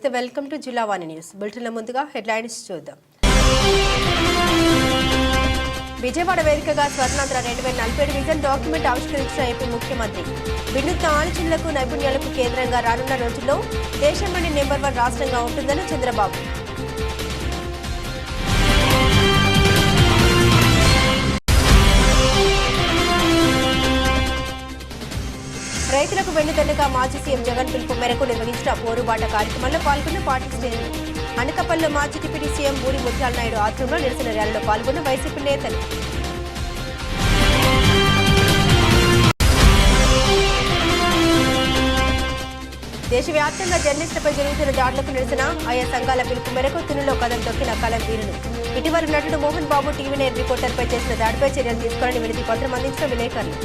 నమస్తే, welcome to జిల్లా వాణి news. బులెటిన్ల ముందుగా హెడ్లైన్స్ చూద్దాం. విజయవాడ వేదికగా స్వర్ణాంధ్ర 2047 విజన్ డాక్యుమెంట్ ఆవిష్కరించిన ఏపీ ముఖ్యమంత్రి. వినూత్న ఆలోచనలకు నైపుణ్యాలకు కేంద్రంగా రానున్న రోజుల్లో దేశంలోని నెంబర్ 1 రాష్ట్రంగా ఉంటుందని చంద్రబాబు. రైతులకు వెన్నుదన్నుగా మాజీ సీఎం జగన్ పిలుపు మేరకు నిర్వహించిన పోరుబాట కార్యక్రమంలో పాల్గొన్న పార్టీ శ్రేణులు. అనకాపల్లిలో మాజీ డిప్యూటీ సీఎం బూడి ముత్యాల నాయుడు ఆధ్వర్యంలో నిరసన ర్యాలీలో పాల్గొన్న వైసీపీ నేతలు. దేశవ్యాప్తంగా జర్నలిస్టులపై జరుగుతున్న దాడులకు నిరసన ఆయా సంఘాల పిలుపు మేరకు తునిలో కదం తొక్కిన కలం వీరులు. ఇటీవల నటుడు మోహన్ బాబు టీవీ నైన్ రిపోర్టర్పై చేసిన దాడిపై చర్యలు తీసుకోవాలని వినతి పత్రం అందించిన విలేకరులు.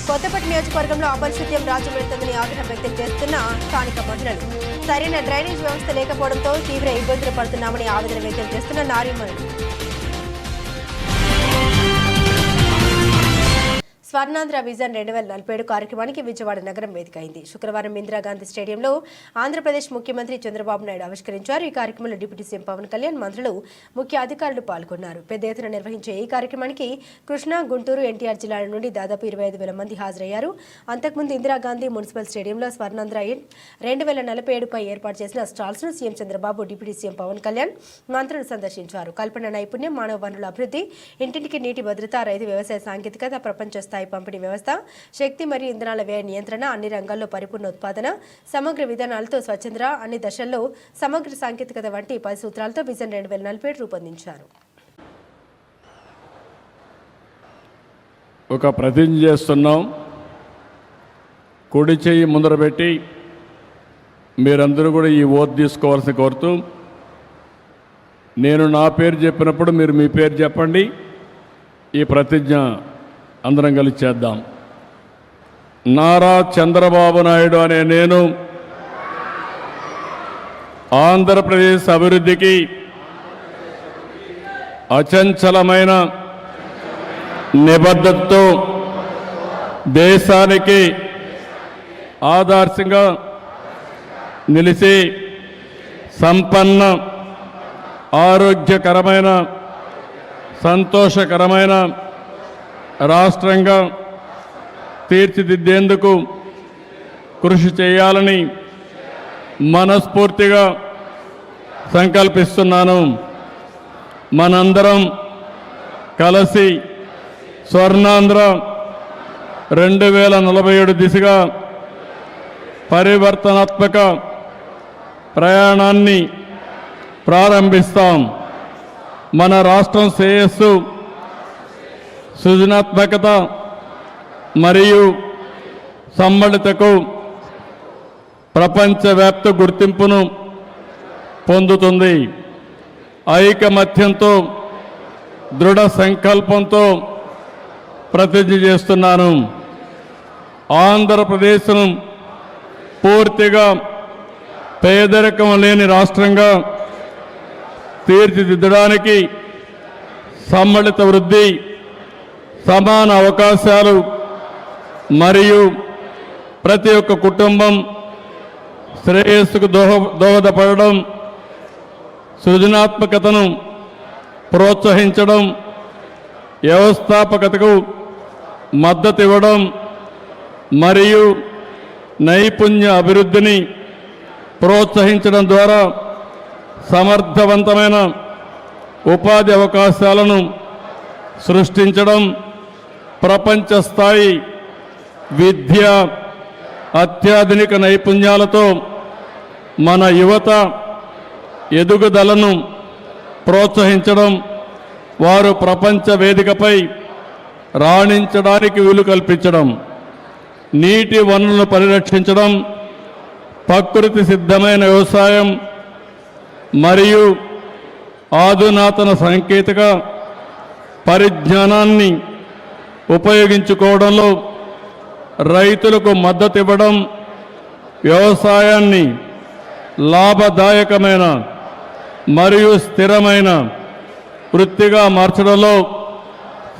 కొత్తపేట నియోజకవర్గంలో అపరిశుద్ధ్యం రాజ్యమేలుతుందని ఆగ్రహం వ్యక్తం చేస్తున్న స్థానిక మహిళలు. సరైన డ్రైనేజ్ వ్యవస్థ లేకపోవడంతో తీవ్ర ఇబ్బందులు పడుతున్నామని ఆవేదన వ్యక్తం చేస్తున్న నారీమణులు. స్వర్ణాంధ్ర విజన్ 2047 కార్యక్రమానికి విజయవాడ నగరం వేదిక అయింది. శుక్రవారం ఇందిరాగాంధీ స్టేడియంలో ఆంధ్రప్రదేశ్ ముఖ్యమంత్రి చంద్రబాబు నాయుడు ఆవిష్కరించారు. ఈ కార్యక్రమంలో డిప్యూటీ సీఎం పవన్ కళ్యాణ్, మంత్రులు, ముఖ్య అధికారులు పాల్గొన్నారు. పెద్ద ఎత్తున నిర్వహించే ఈ కార్యక్రమానికి కృష్ణా, గుంటూరు, ఎన్టీఆర్ జిల్లాల నుండి దాదాపు 25,000 మంది హాజరయ్యారు. అంతకుముందు ఇందిరాగాంధీ మున్సిపల్ స్టేడియంలో స్వర్ణాంధ్ర 2047పై ఏర్పాటు చేసిన స్టాల్స్ ను CM Chandrababu, deputy CM Pawan Kalyan, మంత్రులు సందర్శించారు. కల్పన నైపుణ్యం, మానవ వనరుల అభివృద్ధి, ఇంటింటికి నీటి భద్రత, రైతు వ్యవసాయ సాంకేతికత, ప్రపంచ స్థాయి పంపిణీ వ్యవస్థ, శక్తి మరియు ఇంధనాల వ్యయ నియంత్రణ, అన్ని రంగాల్లో పరిపూర్ణ ఉత్పాదన, సమగ్ర విధానాలతో స్వచ్ఛంద, అన్ని దశల్లో సమగ్ర సాంకేతికత వంటి 10 సూత్రాలతో విజన్ 2047 రూపొందించారు. ఒక ప్రతిజ్ఞ చేస్తున్నాం. కుడి చెయ్యి ముందర పెట్టి మీరందరూ కూడా ఈ ఓత్ తీసుకోవాల్సి కోరుతూ, నేను నా పేరు చెప్పినప్పుడు మీరు మీ పేరు చెప్పండి. ఈ ప్రతిజ్ఞ అందరం కలిసి చేద్దాం. నారా చంద్రబాబు నాయుడు అనే నేను ఆంధ్రప్రదేశ్ అభివృద్ధికి అచంచలమైన నిబద్ధతతో దేశానికి ఆదర్శంగా నిలిచి సంపన్న, ఆరోగ్యకరమైన, సంతోషకరమైన రాష్ట్రంగా తీర్చిదిద్దేందుకు కృషి చేయాలని మనస్ఫూర్తిగా సంకల్పిస్తున్నాను. మనందరం కలిసి స్వర్ణాంధ్ర 2047 దిశగా పరివర్తనాత్మక ప్రయాణాన్ని ప్రారంభిస్తాం. మన రాష్ట్రం శ్రేయస్సు, సృజనాత్మకత మరియు సమ్మళతకు ప్రపంచవ్యాప్త గుర్తింపును పొందుతుంది. ఐకమత్యంతో, దృఢ సంకల్పంతో ప్రతిజ్ఞ చేస్తున్నాను. ఆంధ్రప్రదేశ్ను పూర్తిగా పేదరికం లేని రాష్ట్రంగా తీర్చిదిద్దడానికి సమ్మళిత వృద్ధి, సమాన అవకాశాలు మరియు ప్రతి ఒక్క కుటుంబం శ్రేయస్సుకు దోహదపడడం, సృజనాత్మకతను ప్రోత్సహించడం, వ్యవస్థాపకతకు మద్దతు ఇవ్వడం మరియు నైపుణ్య అభివృద్ధిని ప్రోత్సహించడం ద్వారా సమర్థవంతమైన ఉపాధి అవకాశాలను సృష్టించడం, ప్రపంచ స్థాయి విద్య, అత్యాధునిక నైపుణ్యాలతో మన యువత ఎదుగుదలను ప్రోత్సహించడం, వారు ప్రపంచ వేదికపై రాణించడానికి వీలు కల్పించడం, నీటి వనరులను పరిరక్షించడం, ప్రకృతి సిద్ధమైన వ్యవసాయం మరియు ఆధునాతన సాంకేతిక పరిజ్ఞానాన్ని ఉపయోగించుకోవడంలో రైతులకు మద్దతు ఇవ్వడం, వ్యవసాయాన్ని లాభదాయకమైన మరియు స్థిరమైన వృత్తిగా మార్చడంలో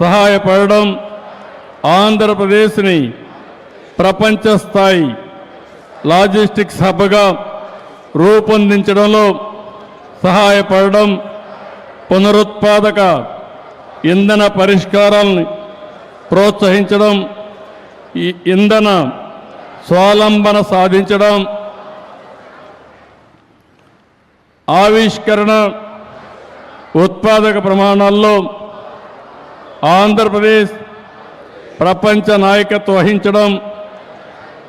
సహాయపడడం, ఆంధ్రప్రదేశ్ని ప్రపంచ స్థాయి లాజిస్టిక్స్ హబ్గా రూపొందించడంలో సహాయపడడం, పునరుత్పాదక ఇంధన పరిష్కారాలను ప్రోత్సహించడం, ఈ ఇంధన స్వావలంబన సాధించడం, ఆవిష్కరణ ఉత్పాదక ప్రమాణాల్లో ఆంధ్రప్రదేశ్ ప్రపంచ నాయకత్వం వహించడం,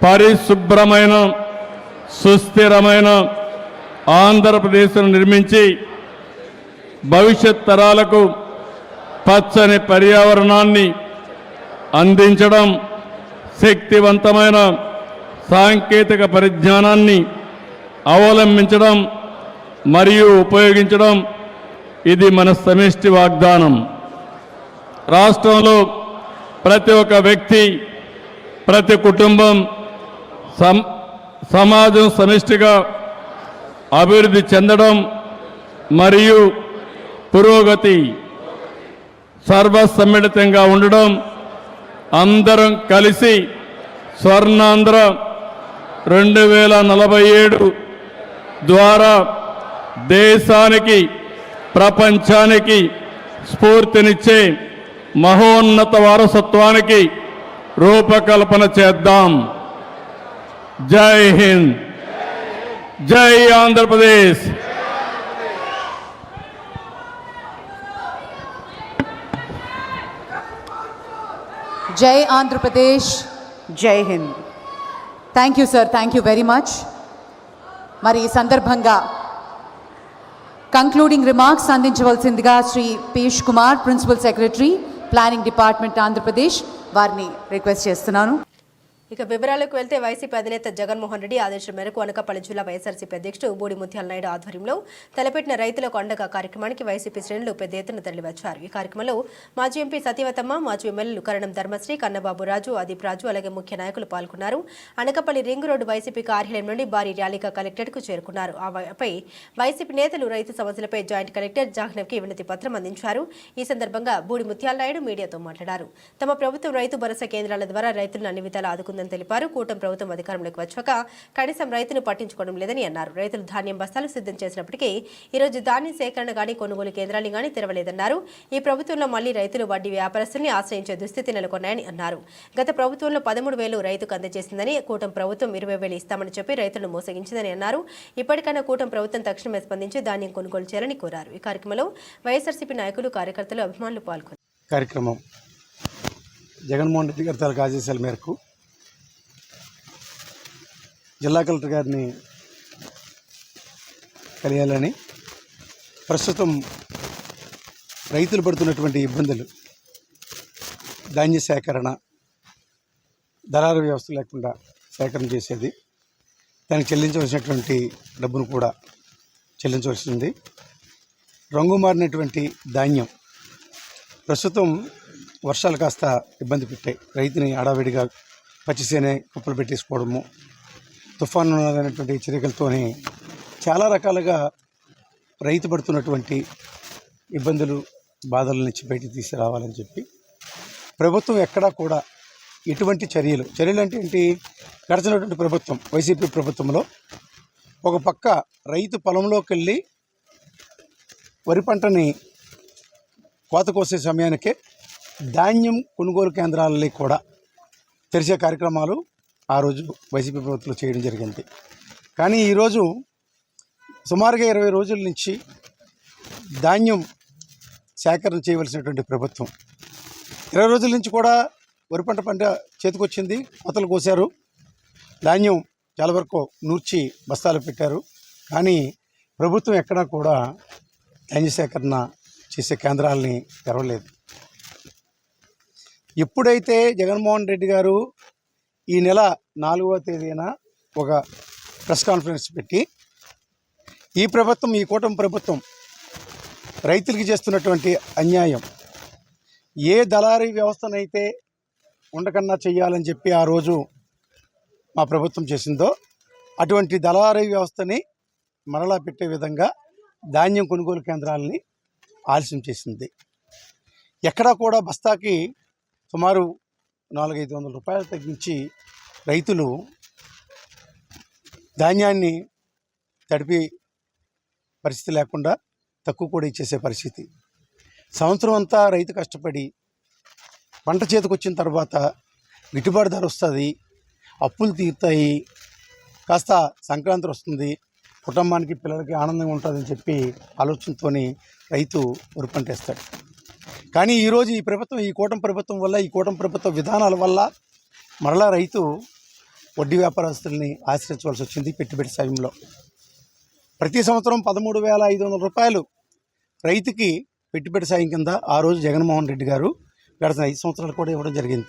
పరిశుభ్రమైన సుస్థిరమైన ఆంధ్రప్రదేశ్ను నిర్మించి భవిష్యత్ తరాలకు పచ్చని పర్యావరణాన్ని అందించడం, శక్తివంతమైన సాంకేతిక పరిజ్ఞానాన్ని అవలంబించడం మరియు ఉపయోగించడం ఇది మన సమిష్టి వాగ్దానం. రాష్ట్రంలో ప్రతి ఒక్క వ్యక్తి, ప్రతి కుటుంబం, సమాజం సమిష్టిగా అభివృద్ధి చెందడం మరియు పురోగతి సర్వసమ్మిళితంగా ఉండడం, అందరం కలిసి స్వర్ణాంధ్ర 2047 ద్వారా దేశానికి, ప్రపంచానికి స్ఫూర్తినిచ్చే మహోన్నత వారసత్వానికి రూపకల్పన చేద్దాం. జై హింద్, జై ఆంధ్రప్రదేశ్. జై ఆంధ్రప్రదేశ్, జై Hind. Thank you sir, thank you very much. మరి ఈ సందర్భంగా కంక్లూడింగ్ రిమార్క్స్ అందించవలసిందిగా Shri Piyush Kumar, principal secretary, planning department, Andhra Pradesh, వారిని రిక్వెస్ట్ చేస్తున్నాను. ఇక వివరాలకు వెళ్తే వైసీపీ అధినేత జగన్మోహన్ రెడ్డి ఆదేశం మేరకు అనకాపల్లి జిల్లా వైఎస్ఆర్సీపీ అధ్యక్షుడు బూడి ముత్యాల నాయుడు ఆధ్వర్యంలో తలపెట్టిన రైతులకు అండగా కార్యక్రమానికి వైసీపీ శ్రేణులు పెద్ద ఎత్తున తరలివచ్చారు. ఈ కార్యక్రమంలో మాజీ ఎంపీ సత్యవతమ్మ, మాజీ ఎమ్మెల్యేలు కరణం ధర్మశ్రీ, కన్నబాబు రాజు, అదీప్ రాజు, అలాగే ముఖ్య నాయకులు పాల్గొన్నారు. అనకాపల్లి రింగ్ రోడ్డు వైసీపీ కార్యాలయం నుండి భారీ ర్యాలీగా కలెక్టరేట్కు చేరుకున్నారు. ఆపై వైసీపీ నేతలు రైతు సమస్యలపై జాయింట్ కలెక్టర్ జాహ్నవ్కి వినతి పత్రం అందించారు. ఈ సందర్భంగా బూడి ముత్యాల నాయుడు మీడియాతో మాట్లాడారు. తమ ప్రభుత్వం రైతు భరోసా కేంద్రాల ద్వారా రైతులను అన్ని విధాలా ఆదుకుందని తెలిపారు. కూటమి ప్రభుత్వం అధికారంలోకి వచ్చాక కనీసం రైతును పట్టించుకోవడం లేదని అన్నారు. రైతులు ధాన్యం బస్తాలు సిద్ధం చేసినప్పటికీ ఈరోజు ధాన్యం సేకరణ గానీ కొనుగోలు కేంద్రాలు గానీ తెరవలేదన్నారు. ఈ ప్రభుత్వంలో మళ్లీ రైతులు వడ్డీ వ్యాపారస్తుల్ని ఆశ్రయించే దుస్థితి నెలకొన్నాయని అన్నారు. గత ప్రభుత్వంలో 13,000 రైతుకు అందజేసిందని, కూటమి ప్రభుత్వం 20,000 ఇస్తామని చెప్పి రైతులను మోసగించిందని అన్నారు. ఇప్పటికైనా కూటమి ప్రభుత్వం తక్షణమే స్పందించి ధాన్యం కొనుగోలు చేయాలని కోరారు. ఈ కార్యక్రమంలో వైఎస్ఆర్సీపీ నాయకులు, కార్యకర్తలు, అభిమానులు పాల్గొన్నారు. కార్యక్రమం జగన్మోహన్ రెడ్డి గారి తాలూకు ఆదేశాల మేరకు జిల్లా కలెక్టర్ గారిని కలియాలని, ప్రస్తుతం రైతులు పడుతున్నటువంటి ఇబ్బందులు, ధాన్య సేకరణ, దళారు వ్యవస్థ లేకుండా సేకరణ చేసేది, దానికి చెల్లించవలసినటువంటి డబ్బును కూడా చెల్లించవలసింది, రంగు మారినటువంటి ధాన్యం, ప్రస్తుతం వర్షాలు కాస్త ఇబ్బంది పెట్టాయి, రైతుని హడావిడిగా పచ్చిసేనే కుప్పలు పెట్టేసుకోవడము, తుఫాను అనేటువంటి హెచ్చరికలతోనే చాలా రకాలుగా రైతు పడుతున్నటువంటి ఇబ్బందులు, బాధల నుంచి బయటికి తీసుకురావాలని చెప్పి ప్రభుత్వం ఎక్కడా కూడా ఎటువంటి చర్యలు అంటే ఏంటి, గడిచినటువంటి ప్రభుత్వం వైసీపీ ప్రభుత్వంలో ఒక పక్క రైతు పొలంలోకి వెళ్ళి వరి పంటని కోత కోసే సమయానికే ధాన్యం కొనుగోలు కేంద్రాలని కూడా తెరిచే కార్యక్రమాలు ఆ రోజు వైసీపీ ప్రభుత్వంలో చేయడం జరిగింది. కానీ ఈరోజు సుమారుగా 20 రోజుల నుంచి ధాన్యం సేకరణ చేయవలసినటువంటి ప్రభుత్వం 20 రోజుల నుంచి కూడా వరి పంట చేతికొచ్చింది, కోతలు కోసారు, ధాన్యం చాలా వరకు నూర్చి బస్తాలు పెట్టారు. కానీ ప్రభుత్వం ఎక్కడా కూడా ధాన్య సేకరణ చేసే కేంద్రాలని తెరవలేదు. ఎప్పుడైతే జగన్మోహన్ రెడ్డి గారు ఈ నెల 4వ తేదీన ఒక ప్రెస్ కాన్ఫరెన్స్ పెట్టి ఈ ప్రభుత్వం, ఈ కూటమి ప్రభుత్వం రైతులకి చేస్తున్నటువంటి అన్యాయం, ఏ దళారీ వ్యవస్థనైతే ఉండకన్నా చేయాలని చెప్పి ఆ రోజు మా ప్రభుత్వం చేసిందో అటువంటి దళారీ వ్యవస్థని మరలా పెట్టే విధంగా ధాన్యం కొనుగోలు కేంద్రాలని ఆలస్యం చేసింది. ఎక్కడా కూడా బస్తాకి సుమారు 400-500 రూపాయలు తగ్గించి రైతులు ధాన్యాన్ని తడిపి పరిస్థితి లేకుండా తక్కువ కూడా ఇచ్చేసే పరిస్థితి. సంవత్సరం అంతా రైతు కష్టపడి పంట చేతికి వచ్చిన తర్వాత గిట్టుబాటు ధర వస్తుంది, అప్పులు తీరుతాయి, కాస్త సంక్రాంతి వస్తుంది, కుటుంబానికి పిల్లలకి ఆనందంగా ఉంటుందని చెప్పి ఆలోచనతో రైతు వరి పంట వేస్తాడు. కానీ ఈరోజు ఈ ప్రభుత్వం, ఈ కూటమి ప్రభుత్వం వల్ల, ఈ కూటమి ప్రభుత్వ విధానాల వల్ల మరలా రైతు వడ్డీ వ్యాపారస్తుల్ని ఆశ్రయించవలసి వచ్చింది. పెట్టుబడి సాయంలో ప్రతి సంవత్సరం 13,500 రూపాయలు రైతుకి పెట్టుబడి సాయం కింద ఆ రోజు జగన్మోహన్ రెడ్డి గారు గడిచిన 5 సంవత్సరాలు కూడా ఇవ్వడం జరిగింది.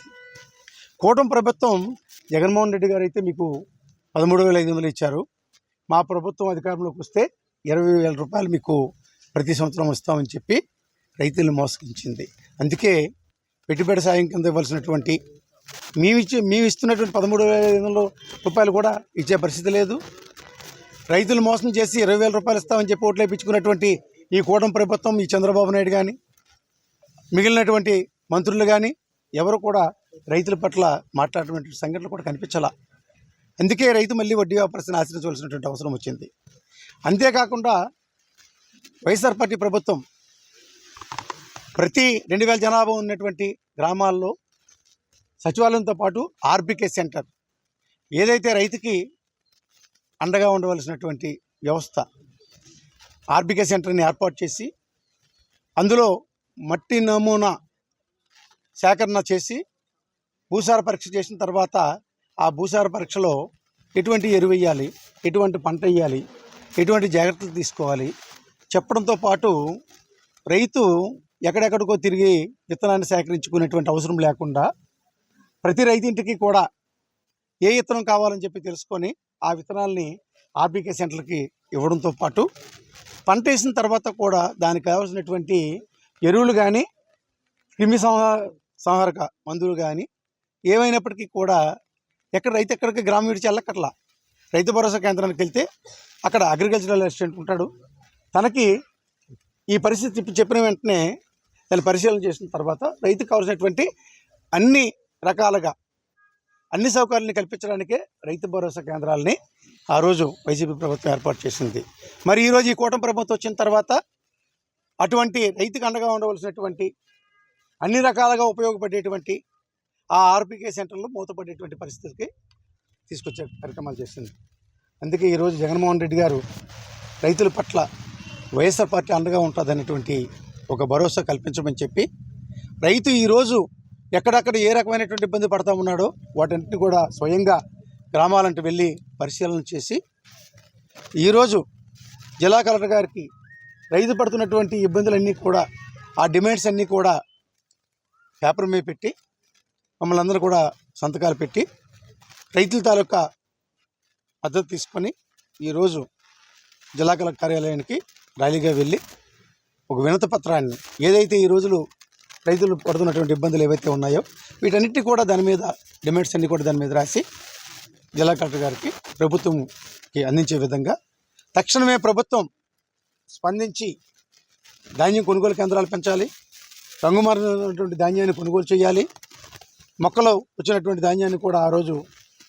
కూటమి ప్రభుత్వం జగన్మోహన్ రెడ్డి గారు అయితే మీకు 13,500 ఇచ్చారు. మా ప్రభుత్వం అధికారంలోకి వస్తే 20,000 రూపాయలు మీకు ప్రతి సంవత్సరం ఇస్తామని చెప్పి రైతులను మోసగించింది. అందుకే పెట్టుబడి సాయం కింద ఇవ్వాల్సినటువంటి మేము ఇస్తున్నటువంటి 13,500 రూపాయలు కూడా ఇచ్చే పరిస్థితి లేదు. రైతులు మోసం చేసి 20,000 రూపాయలు ఇస్తామని చెప్పి ఓట్లు వేయించుకున్నటువంటి ఈ కూటమి ప్రభుత్వం, ఈ చంద్రబాబు నాయుడు కానీ మిగిలినటువంటి మంత్రులు కానీ ఎవరు కూడా రైతుల పట్ల మాట్లాడేటువంటి సంఘటనలు కూడా కనిపించాల. అందుకే రైతు మళ్ళీ వడ్డీ వ్యాపారస్తులను ఆశ్రయించవలసినటువంటి అవసరం వచ్చింది. అంతేకాకుండా వైఎస్ఆర్ పార్టీ ప్రభుత్వం ప్రతి 2,000 జనాభా ఉన్నటువంటి గ్రామాల్లో సచివాలయంతో పాటు ఆర్బీకే సెంటర్, ఏదైతే రైతుకి అండగా ఉండవలసినటువంటి వ్యవస్థ, ఆర్బీకే సెంటర్ని ఏర్పాటు చేసి అందులో మట్టి నమూనా సేకరణ చేసి భూసార పరీక్ష చేసిన తర్వాత ఆ భూసార పరీక్షలో ఎటువంటి ఎరువు వేయాలి, ఎటువంటి పంట వేయాలి, ఎటువంటి జాగ్రత్తలు తీసుకోవాలి చెప్పడంతో పాటు రైతు ఎక్కడెక్కడికో తిరిగి విత్తనాన్ని సేకరించుకునేటువంటి అవసరం లేకుండా ప్రతి రైతింటికి కూడా ఏ విత్తనం కావాలని చెప్పి తెలుసుకొని ఆ విత్తనాల్ని ఆర్బీకే సెంటర్లకి ఇవ్వడంతో పాటు పంట వేసిన తర్వాత కూడా దానికి కావాల్సినటువంటి ఎరువులు కానీ క్రిమి సంహారక మందులు కానీ ఏమైనప్పటికీ కూడా రైతు ఎక్కడికి గ్రామం విడిచి వెళ్ళక్కర్లా. రైతు భరోసా కేంద్రానికి వెళ్తే అక్కడ అగ్రికల్చరల్ అసిస్టెంట్ ఉంటాడు. తనకి ఈ పరిస్థితి చెప్పిన వెంటనే దాన్ని పరిశీలన చేసిన తర్వాత రైతుకు కావాల్సినటువంటి అన్ని రకాలుగా అన్ని సౌకర్యాలను కల్పించడానికే రైతు భరోసా కేంద్రాలని ఆ రోజు వైసీపీ ప్రభుత్వం ఏర్పాటు చేసింది. మరి ఈరోజు ఈ కూటమి ప్రభుత్వం వచ్చిన తర్వాత అటువంటి రైతుకు అండగా ఉండవలసినటువంటి అన్ని రకాలుగా ఉపయోగపడేటువంటి ఆ ఆర్బీకే సెంటర్లు మూతపడేటువంటి పరిస్థితికి తీసుకొచ్చే కార్యక్రమాలు చేసింది. అందుకే ఈరోజు జగన్మోహన్ రెడ్డి గారు రైతుల పట్ల వైఎస్ఆర్ పార్టీ అండగా ఉంటుందనేటువంటి ఒక భరోసా కల్పించమని చెప్పి రైతు ఈరోజు ఎక్కడెక్కడ ఏ రకమైనటువంటి ఇబ్బంది పడతా ఉన్నాడో వాటన్నిటిని కూడా స్వయంగా గ్రామాలంటూ వెళ్ళి పరిశీలన చేసి ఈరోజు జిల్లా కలెక్టర్ గారికి రైతు పడుతున్నటువంటి ఇబ్బందులన్నీ కూడా, ఆ డిమాండ్స్ అన్నీ కూడా పేపర్ మీద పెట్టి మమ్మల్ని అందరూ కూడా సంతకాలు పెట్టి రైతుల తాలూకా మద్దతు తీసుకొని ఈరోజు జిల్లా కలెక్టర్ కార్యాలయానికి ర్యాలీగా వెళ్ళి ఒక వినతి పత్రాన్ని, ఏదైతే ఈ రోజులు రైతులు పడుతున్నటువంటి ఇబ్బందులు ఏవైతే ఉన్నాయో వీటన్నిటి కూడా దాని మీద డిమాండ్స్ అన్నీ కూడా దాని మీద రాసి జిల్లా కలెక్టర్ గారికి ప్రభుత్వంకి అందించే విధంగా తక్షణమే ప్రభుత్వం స్పందించి ధాన్యం కొనుగోలు కేంద్రాలు పెంచాలి, రంగుమారినటువంటి ధాన్యాన్ని కొనుగోలు చేయాలి, మొక్కలు వచ్చినటువంటి ధాన్యాన్ని కూడా ఆ రోజు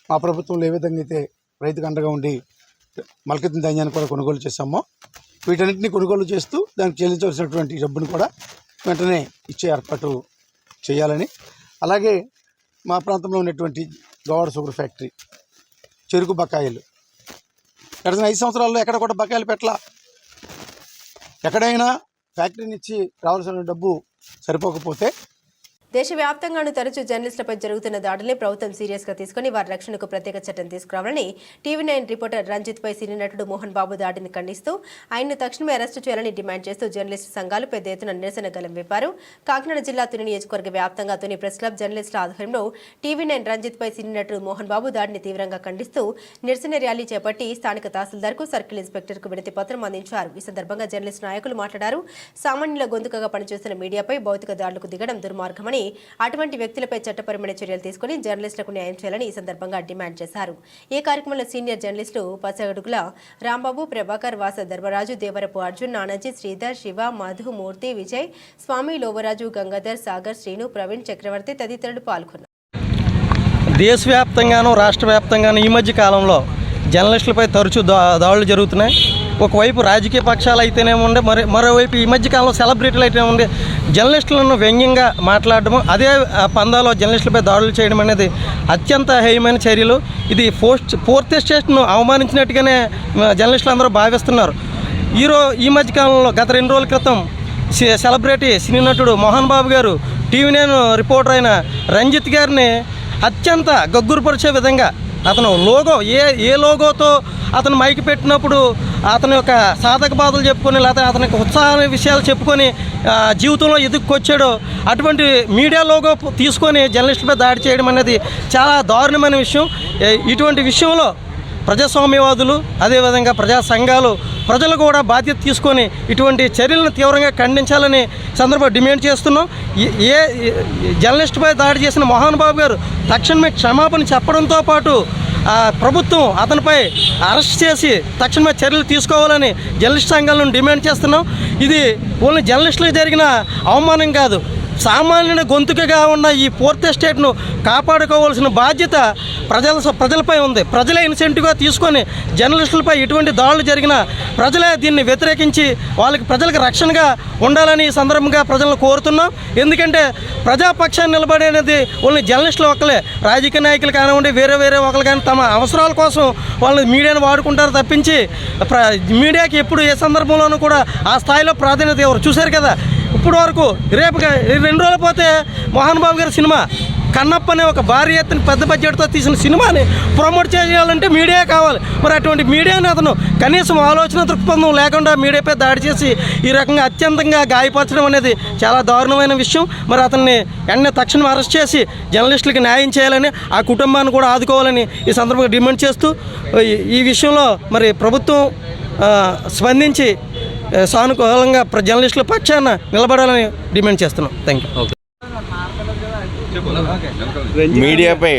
మా ప్రభుత్వంలో ఏ విధంగా అయితే రైతుకు అండగా ఉండి మొలకెత్తిన ధాన్యాన్ని కూడా కొనుగోలు చేశామో వీటన్నిటిని కొనుగోలు చేస్తూ దానికి చెల్లించవలసినటువంటి డబ్బును కూడా వెంటనే ఇచ్చే ఏర్పాటు చేయాలని, అలాగే మా ప్రాంతంలో ఉన్నటువంటి గోవాడ షుగర్ ఫ్యాక్టరీ చెరుకు బకాయిలు గడిచిన 5 సంవత్సరాల్లో ఎక్కడ కూడా బకాయిలు పెట్టలా. ఎక్కడైనా ఫ్యాక్టరీని ఇచ్చి రావాల్సిన డబ్బు సరిపోకపోతే దేశవ్యాప్తంగానూ తరచూ జర్నలిస్టులపై జరుగుతున్న దాడుల్ని ప్రభుత్వం సీరియస్గా తీసుకుని వారి రక్షణకు ప్రత్యేక చట్టం తీసుకురావాలని టీవీ9 రిపోర్టర్ రంజిత్పై సినీ నటుడు మోహన్ బాబు దాడిని ఖండిస్తూ ఆయన్ను తక్షణమే అరెస్టు చేయాలని డిమాండ్ చేస్తూ జర్నలిస్టు సంఘాలు పెద్ద ఎత్తున నిరసన గలం విప్పారు. కాకినాడ జిల్లా తుని నియోజకవర్గ వ్యాప్తంగా తుని ప్రెస్ క్లబ్ జర్నలిస్టుల ఆధ్వర్యంలో టీవీ9 రంజిత్పై సినీ నటుడు మోహన్ బాబు దాడిని తీవ్రంగా ఖండిస్తూ నిరసన ర్యాలీ చేపట్టి స్థానిక తహసీల్దార్కు సర్కిల్ ఇన్స్పెక్టర్కు వినతి పత్రం అందించారు. ఈ సందర్భంగా జర్నలిస్టు నాయకులు మాట్లాడారు. సామాన్యుల గొంతుకగా పనిచేస్తున్న మీడియాపై భౌతిక దాడులకు దిగడం దుర్మార్గమని, అటువంటి వ్యక్తులపై చట్టపరమైన చర్యలు తీసుకుని జర్నలిస్టులకు న్యాయం చేయాలని ఈ సందర్భంగా డిమాండ్ చేశారు. ఈ కార్యక్రమంలో సీనియర్ జర్నలిస్టులు పసగడుగుల రాంబాబు, ప్రభాకర్, వాస ధర్మరాజు, దేవరపు అర్జున్, నానాజీ, శ్రీధర్, శివ, మధు, మూర్తి, విజయ్, స్వామి, లోవరాజు, గంగాధర్, సాగర్, శ్రీను, ప్రవీణ్, చక్రవర్తి తదితరులు పాల్గొన్నారు. దేశవ్యాప్తంగాను రాష్ట్ర వ్యాప్తంగాను ఈ మధ్య కాలంలో జర్నలిస్టులపై తరచూ దాడులు జరుగుతున్నాయి. ఒకవైపు రాజకీయ పక్షాలు అయితేనే ఉండే, మరోవైపు ఈ మధ్యకాలంలో సెలబ్రిటీలు అయితేనే ఉండే జర్నలిస్టులను వ్యంగ్యంగా మాట్లాడడం, అదే పందాలో జర్నలిస్టులపై దాడులు చేయడం అనేది అత్యంత హేయమైన చర్యలు. ఇది ఫోర్త్ ఎస్టేట్ను అవమానించినట్టుగానే జర్నలిస్టులు అందరూ భావిస్తున్నారు. ఈ మధ్యకాలంలో గత 2 రోజుల క్రితం సెలబ్రిటీ సినీ నటుడు మోహన్ బాబు గారు TV9 రిపోర్టర్ అయిన రంజిత్ గారిని అత్యంత గగ్గురుపరిచే విధంగా అతను లోగో ఏ లోగోతో అతను మైకి పెట్టినప్పుడు అతని యొక్క సాధక బాధలు చెప్పుకొని, లేకపోతే అతని యొక్క ఉత్సాహ విషయాలు చెప్పుకొని జీవితంలో ఎదుక్కొచ్చాడో అటువంటి మీడియా లోగో తీసుకొని జర్నలిస్టులపై దాడి చేయడం అనేది చాలా దారుణమైన విషయం. ఇటువంటి విషయంలో ప్రజాస్వామ్యవాదులు, అదేవిధంగా ప్రజా సంఘాలు, ప్రజలు కూడా బాధ్యత తీసుకొని ఇటువంటి చర్యలను తీవ్రంగా ఖండించాలని సందర్భంగా డిమాండ్ చేస్తున్నాం. జర్నలిస్టుపై దాడి చేసిన మోహన్ బాబు గారు తక్షణమే క్షమాపణ చెప్పడంతో పాటు ప్రభుత్వం అతనిపై అరెస్ట్ చేసి తక్షణమే చర్యలు తీసుకోవాలని జర్నలిస్ట్ సంఘాలను డిమాండ్ చేస్తున్నాం. ఇది ఓన్లీ జర్నలిస్టులకు జరిగిన అవమానం కాదు, సామాన్యుని గొంతుకగా ఉన్న ఈ ఫోర్త్ ఎస్టేట్ను కాపాడుకోవాల్సిన బాధ్యత ప్రజలపై ఉంది. ప్రజలే ఇన్సెంటివ్గా తీసుకొని జర్నలిస్టులపై ఎటువంటి దాడులు జరిగినా ప్రజలే దీన్ని వ్యతిరేకించి ప్రజలకు రక్షణగా ఉండాలని ఈ సందర్భంగా ప్రజలను కోరుతున్నాం. ఎందుకంటే ప్రజాపక్షాన్ని నిలబడేది ఓన్లీ జర్నలిస్టులు ఒక్కలే, రాజకీయ నాయకులు కానివ్వండి, వేరే ఒకరు కానీ తమ అవసరాల కోసం వాళ్ళు మీడియాను వాడుకుంటారు తప్పించి మీడియాకి ఎప్పుడు ఏ సందర్భంలోనూ కూడా ఆ స్థాయిలో ప్రాధాన్యత ఎవరు చూశారు కదా. ఇప్పుడు వరకు రేపు 2 రోజులు పోతే మోహన్ బాబు గారి సినిమా కన్నప్ప అనే ఒక భారీ ఎత్తున పెద్ద బడ్జెట్తో తీసిన సినిమాని ప్రమోట్ చేయాలంటే మీడియా కావాలి. మరి అటువంటి మీడియాని అతను కనీసం ఆలోచన దృక్పథం లేకుండా మీడియాపై దాడి చేసి ఈ రకంగా అత్యంతంగా గాయపరచడం అనేది చాలా దారుణమైన విషయం. మరి అతన్ని వెంటనే తక్షణం అరెస్ట్ చేసి జర్నలిస్టులకి న్యాయం చేయాలని, ఆ కుటుంబాన్ని కూడా ఆదుకోవాలని ఈ సందర్భంగా డిమాండ్ చేస్తూ ఈ విషయంలో మరి ప్రభుత్వం స్పందించి సానుకూలంగా జర్నలిస్టుల పక్షాన నిలబడాలని డిమాండ్ చేస్తున్నాం. Thank you. మీడియాపై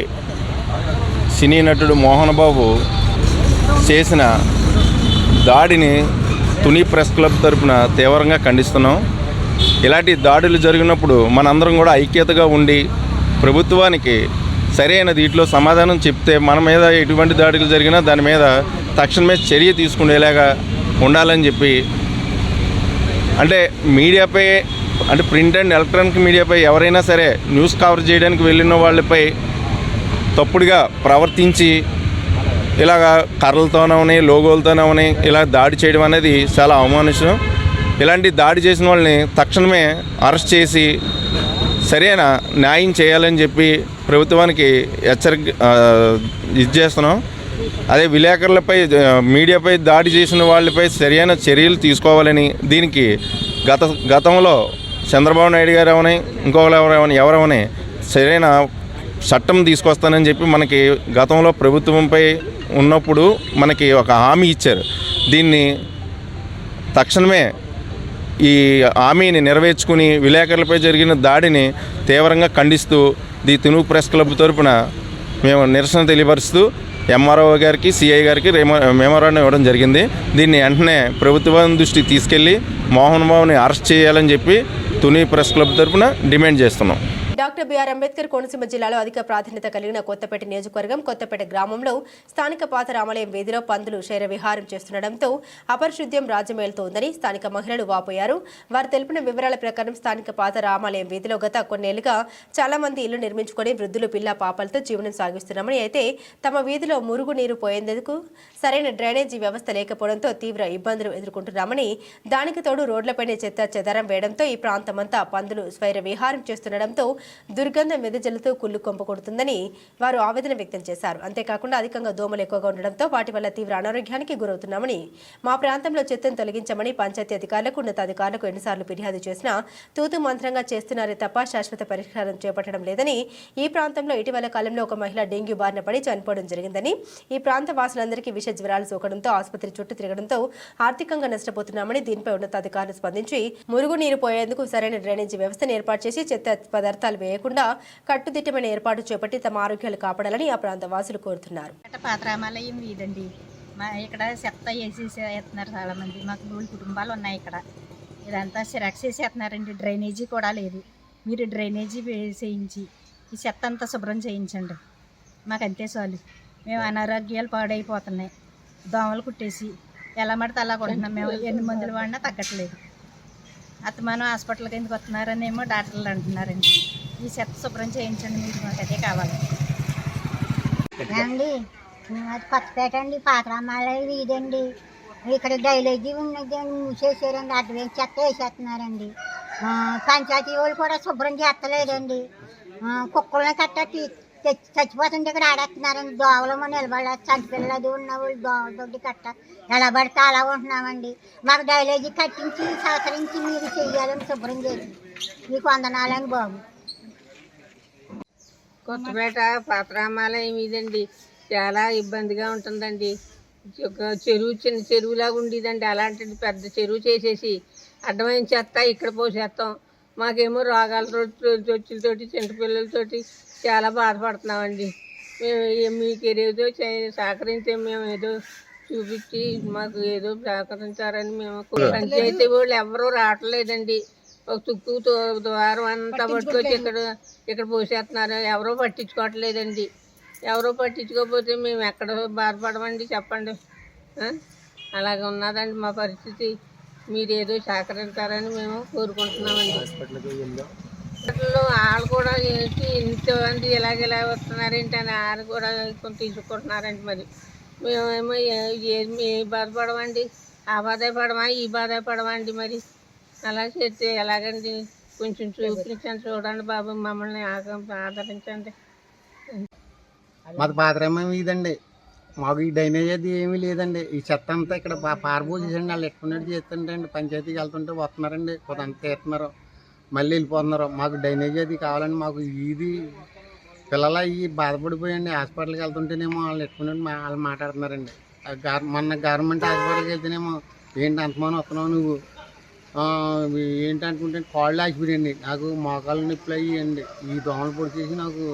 సినీ నటుడు మోహన్ బాబు చేసిన దాడిని తుని ప్రెస్ క్లబ్ తరపున తీవ్రంగా ఖండిస్తున్నాం. ఇలాంటి దాడులు జరిగినప్పుడు మనందరం కూడా ఐక్యతగా ఉండి ప్రభుత్వానికి సరైన దీంట్లో సమాధానం చెప్తే మన మీద ఎటువంటి దాడులు జరిగినా దాని మీద తక్షణమే చర్య తీసుకునేలాగా ఉండాలని చెప్పి, అంటే మీడియాపై, అంటే ప్రింట్ అండ్ ఎలక్ట్రానిక్ మీడియాపై ఎవరైనా సరే న్యూస్ కవర్ చేయడానికి వెళ్ళిన వాళ్ళపై తప్పుడుగా ప్రవర్తించి ఇలాగా కర్రలతోనవని, లోగోలతోనవని ఇలా దాడి చేయడం అనేది చాలా అవమానించడం. ఇలాంటి దాడి చేసిన వాళ్ళని తక్షణమే అరెస్ట్ చేసి సరైన న్యాయం చేయాలని చెప్పి ప్రభుత్వానికి ఇది చేస్తున్నాం. అదే విలేకరులపై, మీడియాపై దాడి చేసిన వాళ్ళపై సరైన చర్యలు తీసుకోవాలని, దీనికి గతంలో చంద్రబాబు నాయుడు గారు అవని, ఇంకొకరు ఎవరవని సరైన చట్టం తీసుకొస్తానని చెప్పి మనకి గతంలో ప్రభుత్వంపై ఉన్నప్పుడు మనకి ఒక హామీ ఇచ్చారు. దీన్ని తక్షణమే ఈ హామీని నెరవేర్చుకుని విలేకరులపై జరిగిన దాడిని తీవ్రంగా ఖండిస్తూ తుని ప్రెస్ క్లబ్ తరపున మేము నిరసన తెలియపరుస్తూ ఎంఆర్ఓ గారికి, సిఐ గారికి మెమోరాండం ఇవ్వడం జరిగింది. దీన్ని వెంటనే ప్రభుత్వం దృష్టికి తీసుకెళ్లి మోహన్ బాబుని అరెస్ట్ చేయాలని చెప్పి తుని ప్రెస్ క్లబ్ తరపున డిమాండ్ చేస్తున్నాం. డాక్టర్ బిఆర్ అంబేద్కర్ కోనసీమ జిల్లాలో అధిక ప్రాధాన్యత కలిగిన కొత్తపేట నియోజకవర్గం కొత్తపేట గ్రామంలో స్థానిక పాత రామాలయం వీధిలో పందులు శైర విహారం చేస్తుండటంతో అపరిశుద్ధ్యం రాజ్యమేలుతోందని స్థానిక మహిళలు వాపోయారు. వారు తెలిపిన వివరాల ప్రకారం స్థానిక పాత రామాలయం వీధిలో గత కొన్నేళ్లుగా చాలా మంది ఇళ్లు నిర్మించుకొని వృద్ధులు పిల్ల పాపలతో జీవనం సాగిస్తున్నామని, అయితే తమ వీధిలో మురుగు నీరు పోయేందుకు సరైన డ్రైనేజీ వ్యవస్థ లేకపోవడంతో తీవ్ర ఇబ్బందులు ఎదుర్కొంటున్నామని, దానికి తోడు రోడ్లపైనే చెత్త చెదారం వేయడంతో ఈ ప్రాంతమంతా పందులు స్వైర విహారం చేస్తుండటంతో దుర్గంధం వెదజల్లుతూ కుళ్ళు కొంప కొడుతుందని వారు ఆవేదన వ్యక్తం చేశారు. అంతేకాకుండా అధికంగా దోమలు ఎక్కువగా ఉండడంతో వాటి వల్ల తీవ్ర అనారోగ్యానికి గురవుతున్నామని, మా ప్రాంతంలో చెత్తను తొలగించమని పంచాయతీ అధికారులకు, ఉన్నతాధికారులకు ఎన్నిసార్లు ఫిర్యాదు చేసినా తూతు మంత్రంగా చేస్తున్నారే తప్ప శాశ్వత పరిష్కారం చేపట్టడం లేదని, ఈ ప్రాంతంలో ఇటీవల కాలంలో ఒక మహిళ డెంగ్యూ బారిన పడి చనిపోవడం జరిగిందని, ఈ ప్రాంత వాసులందరికీ విష జ్వరాలు సోకడంతో ఆసుపత్రి చుట్టూ తిరగడంతో ఆర్థికంగా నష్టపోతున్నామని, దీనిపై ఉన్నతాధికారులు స్పందించి మురుగు నీరు పోయేందుకు సరైన డ్రైనేజీ వ్యవస్థను ఏర్పాటు చేసి చెత్త పదార్థాలు కేకలు వేయకుండా కట్టుదిట్టమైన ఏర్పాటు చేపట్టి తమ ఆరోగ్యాలు కాపాడాలని ఆ ప్రాంత వాసులు కోరుతున్నారు. పాత్రామాలయం వీధండి. ఇక్కడ చెత్త వేసేస్తున్నారు చాలామంది. మాకు 3 కుటుంబాలు ఉన్నాయి ఇక్కడ. ఇదంతా సిరాక్స్ వేసేస్తున్నారండి. డ్రైనేజీ కూడా లేదు. మీరు డ్రైనేజీ వేసేయించి ఈ చెత్త అంతా శుభ్రం చేయించండి. మాకు అంతే చాలు. మేము అనారోగ్యాలు పాడైపోతున్నాయి. దోమలు కుట్టేసి ఎలా పడితే అలా కొంటున్నాం. మేము ఎన్ని మందులు వాడినా తగ్గట్లేదు. అత్తమానం హాస్పిటల్కి ఎందుకు వస్తున్నారనేమో డాక్టర్లు అంటున్నారండి. ఈ చెత్త శుభ్రం చేయించండి. మీరు మాకు అదే కావాలి. అండి అది కొత్తపేట అండి. పాత్రామాలయం వీధండి. ఇక్కడ డైలేజీ ఉన్నదండి. మూసేసారండి. అడ్వేంచి చెత్త వేసేస్తున్నారండి. పంచాయతీ వాళ్ళు కూడా శుభ్రం చేస్తలేదండి. కుక్కల్ని కట్ట చచ్చిపోతుంటే ఇక్కడ ఆడేస్తున్నారండి. దోవలమో నిలబడ చంటిపిల్లలు అది ఉన్న వాళ్ళు దోవలతోటి కట్ట ఎలా పడితే అలా ఉంటున్నామండి. మాకు డైలేజీ కట్టించి సహకరించి మీరు చెయ్యాలని శుభ్రం చేసి మీకు వందనాలని బాబు. కొత్తపేట పాత్రామాలయం ఇదండి. చాలా ఇబ్బందిగా ఉంటుందండి. ఒక చెరువు చిన్న చెరువులాగా ఉండేదండి. అలాంటిది పెద్ద చెరువు చేసేసి అడ్డమైన చెత్త ఇక్కడ పోసేస్తాం. మాకేమో రోగాలతోటి చిన్నపిల్లలతోటి చాలా బాధపడుతున్నామండి. మేము మీకు ఏదో సహకరిస్తే మేము ఏదో చూపించి మాకు ఏదో సహకరించారని మేము పంచాయతీ వాళ్ళు ఎవరూ రావట్లేదండి. ఒక చుట్టూ ద్వారం అంతా పట్టుకొచ్చి ఇక్కడ పోసేస్తున్నారు. ఎవరో పట్టించుకోవట్లేదండి. ఎవరో పట్టించుకోకపోతే మేము ఎక్కడ బాధపడమండి చెప్పండి. అలాగ ఉన్నదండి మా పరిస్థితి. మీరు ఏదో సహకరించారని మేము కోరుకుంటున్నామండి. హాస్పిటల్లో వాళ్ళు కూడా ఏంటి ఇంతమంది ఇలాగ వస్తున్నారేంటి అని వాళ్ళు కూడా తీసుకుంటున్నారండి. మరి మేమేమో ఏ బాధపడమండి. ఆ బాధ పడమా ఈ బాధ పడమండి. మరి అలా చేస్తే ఎలాగండి? కొంచెం చూపించండి. చూడండి బాబు, మమ్మల్ని ఆదరించండి. మాది పాత్రామాలయం ఇదండి. మాకు ఈ డ్రైనేజ్ అది ఏమీ లేదండి. ఈ చెత్త అంతా ఇక్కడ పారబోసేసండి. వాళ్ళు ఎక్కున్నట్టు చేస్తుంటే అండి. పంచాయతీకి వెళ్తుంటే వస్తున్నారండి. కొంత తీస్తున్నారు, మళ్ళీ వెళ్ళిపోతున్నారు. మాకు డ్రైనేజ్ అది కావాలండి. మాకు ఇది పిల్లలు అవి బాధపడిపోయండి. హాస్పిటల్కి వెళ్తుంటేనేమో వాళ్ళు ఎక్కున్నట్టు వాళ్ళు మాట్లాడుతున్నారండి. మొన్న గవర్నమెంట్ హాస్పిటల్కి వెళ్తేనేమో ఏంటి అంతమానం వస్తున్నావు నువ్వు ఏంటనుకుంటే కాళ్ళు ఆగిపోయండి. నాకు మోకాళ్ళు నొప్పులు అయ్యండి. ఈ దోమలు పొడి చేసి నాకు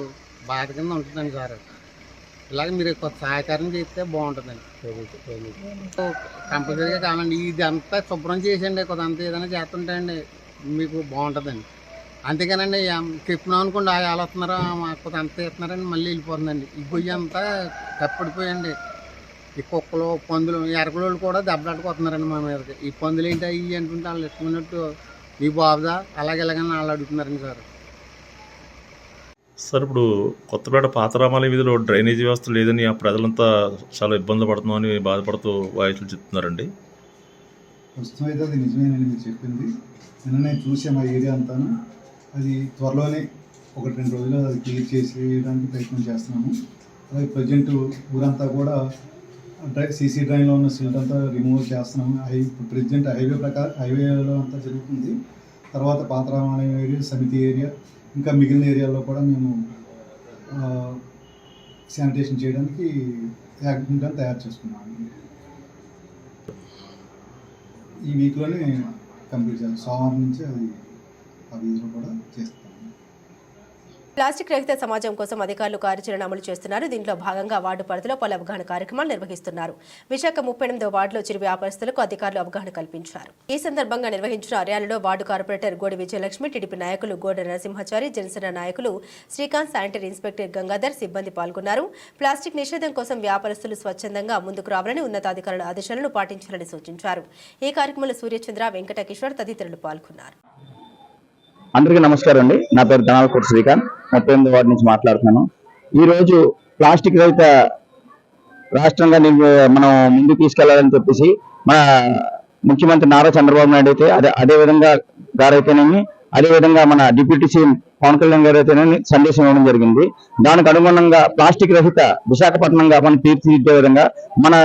బాధ కింద ఉంటుందండి సార్. ఇలాగ మీరు కొత్త సహకారం చేస్తే బాగుంటుందండి. కంపల్సరీగా కావాలండి. ఇది అంతా శుభ్రం చేసండి. కొంత ఏదైనా చేస్తుంటాయండి మీకు బాగుంటుందండి. అంతేకానండి చెప్పినాం అనుకోండి వాళ్ళు వస్తున్నారో కొంత అంత ఇస్తున్నారని మళ్ళీ వెళ్ళిపోతుందండి. ఈ గొయ్యి అంతా కప్పడిపోయండి. ఈ కుక్కలు పందులు ఎరకలోళ్ళు కూడా దెబ్బలాడుకొస్తున్నారండి మా మీదకి. ఈ పందులు ఏంటి అవి అంటుంటే వాళ్ళు ఎత్తుకున్నట్టు మీ బాబుదా అలాగెలాగని వాళ్ళు అడుగుతున్నారండి సార్. సార్ ఇప్పుడు కొత్తపేట పాతరామాలయం వీధిలో డ్రైనేజీ వ్యవస్థ లేదని ఆ ప్రజలంతా చాలా ఇబ్బందులు పడుతున్నామని బాధపడుతూ వాయిస్లు చెప్తున్నారండి. ప్రస్తుతం అయితే అది నిజమేనండి మీరు చెప్పింది. నిన్న నేను చూసాను ఆ ఏరియా అంతాను. అది త్వరలోనే 1-2 రోజుల్లో అది క్లియర్ చేసేయడానికి ప్రయత్నం చేస్తున్నాము. అలాగే ప్రజెంట్ ఊరంతా కూడా సీసీ డ్రైన్లో ఉన్న సిల్ట్ అంతా రిమూవ్ చేస్తున్నాము. ఇప్పుడు ప్రజెంట్ హైవేలో అంతా జరుగుతుంది. తర్వాత పాత్రామాలయం ఏరియా, సమితి ఏరియా, ఇంకా మిగిలిన ఏరియాల్లో కూడా మేము శానిటేషన్ చేయడానికి యాక్టివ్గా తయారు చేసుకున్నాము. ఈ వీక్లోనే కంప్లీట్ చేయాలి. సోమవారం నుంచి అది ఆ వీధిలో కూడా చేస్తాము. ప్లాస్టిక్ రహిత సమాజం కోసం అధికారులు కార్యాచరణ అమలు చేస్తున్నారు. దీంట్లో భాగంగా వార్డు పరిధిలో పలు అవగాహన కార్యక్రమాలు నిర్వహిస్తున్నారు. విశాఖ 38వ వార్డులో చిరు వ్యాపారస్తులకు అధికారులు అవగాహన కల్పించారు. ఈ సందర్భంగా నిర్వహించిన ర్యాలీలో వార్డు కార్పొరేటర్ గోడి విజయలక్ష్మి, టీడీపీ నాయకులు గోడ నరసింహాచారి, జనసేన నాయకులు శ్రీకాంత్, శానిటరీ ఇన్స్పెక్టర్ గంగాధర్ సిబ్బంది పాల్గొన్నారు. ప్లాస్టిక్ నిషేధం కోసం వ్యాపారస్తులు స్వచ్ఛందంగా ముందుకు రావాలని ఉన్నతాధికారుల ఆదేశాలను పాటించాలని సూచించారు. ఈ కార్యక్రమంలో సూర్యచంద్ర, వెంకట కిషోర్ తదితరులు పాల్గొన్నారు. అందరికీ నమస్కారం అండి. నా పేరు ధనాలకోట శ్రీకాంత్, 38వ వార్డు నుంచి మాట్లాడుతున్నాను. ఈరోజు ప్లాస్టిక్ రహిత రాష్ట్రంగా మనం ముందుకు తీసుకెళ్లాలని చెప్పేసి మన ముఖ్యమంత్రి నారా చంద్రబాబు నాయుడు అయితే అదేవిధంగా గారైతేనేమి, అదేవిధంగా మన డిప్యూటీ సీఎం పవన్ కళ్యాణ్ గారు అయితేనేమి సందేశం ఇవ్వడం జరిగింది. దానికి అనుగుణంగా ప్లాస్టిక్ రహిత విశాఖపట్నంగా మనం తీర్చిదిద్దే విధంగా మన